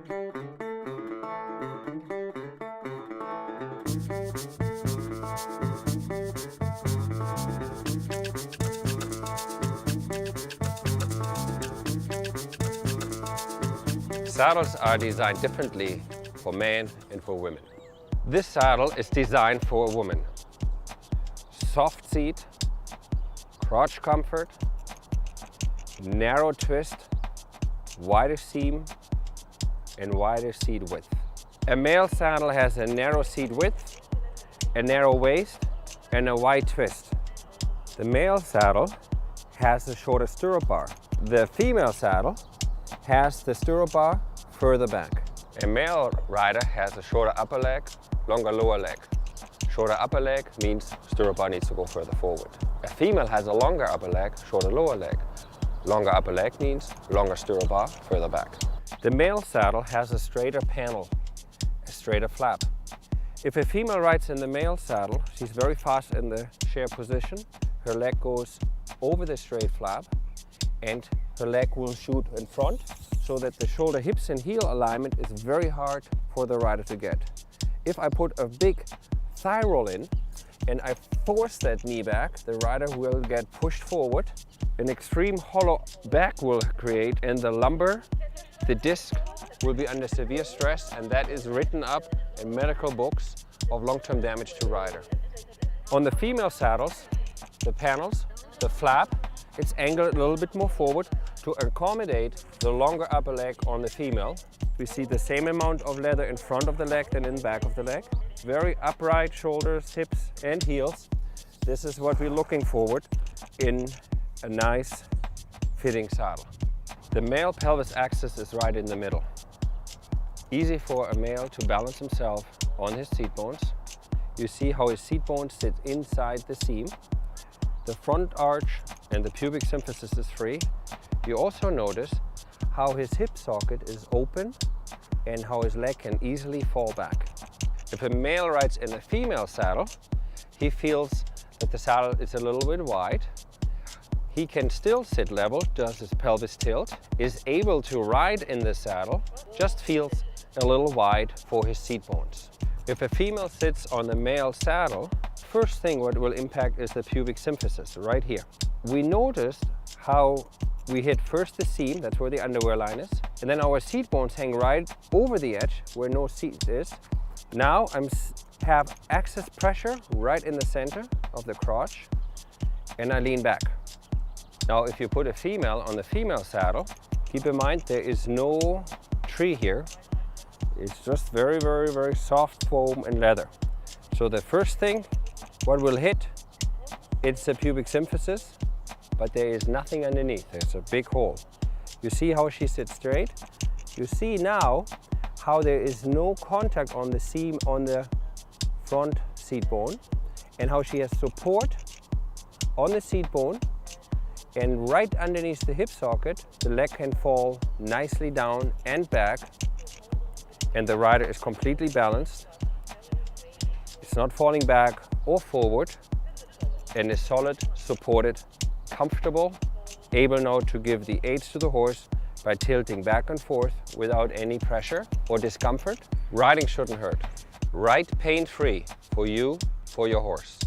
Saddles are designed differently for men and for women. This saddle is designed for a woman. Soft seat, crotch comfort, narrow twist, wider seam, and wider seat width. A male saddle has a narrow seat width, a narrow waist, and a wide twist. The male saddle has a shorter stirrup bar. The female saddle has the stirrup bar further back. A male rider has a shorter upper leg, longer lower leg. Shorter upper leg means stirrup bar needs to go further forward. A female has a longer upper leg, shorter lower leg. Longer upper leg means longer stirrup bar further back. The male saddle has a straighter panel, a straighter flap. If a female rides in the male saddle, she's very fast in the chair position. Her leg goes over the straight flap and her leg will shoot in front so that the shoulder, hips and heel alignment is very hard for the rider to get. If I put a big thigh roll in and I force that knee back, the rider will get pushed forward. An extreme hollow back will create and the lumbar, the disc, will be under severe stress, and that is written up in medical books of long-term damage to rider. On the female saddles, the panels, the flap, it's angled a little bit more forward to accommodate the longer upper leg on the female. We see the same amount of leather in front of the leg than in back of the leg. Very upright shoulders, hips and heels. This is what we're looking forward in a nice fitting saddle. The male pelvis axis is right in the middle. Easy for a male to balance himself on his seat bones. You see how his seat bones sit inside the seam. The front arch and the pubic symphysis is free. You also notice how his hip socket is open and how his leg can easily fall back. If a male rides in a female saddle, he feels that the saddle is a little bit wide. He can still sit level, does his pelvis tilt, is able to ride in the saddle, just feels a little wide for his seat bones. If a female sits on the male saddle, first thing what will impact is the pubic symphysis right here. We noticed how we hit first the seam, that's where the underwear line is, and then our seat bones hang right over the edge where no seat is. Now I have excess pressure right in the center of the crotch and I lean back. Now if you put a female on the female saddle, keep in mind there is no tree here. It's just very, very, very soft foam and leather. So the first thing, what will hit, it's the pubic symphysis, but there is nothing underneath. There's a big hole. You see how she sits straight? You see now how there is no contact on the seam on the front seat bone and how she has support on the seat bone, and right underneath the hip socket, the leg can fall nicely down and back, and the rider is completely balanced. It's not falling back or forward and is solid, supported, comfortable, able now to give the aids to the horse by tilting back and forth without any pressure or discomfort. Riding shouldn't hurt. Ride pain-free for you, for your horse.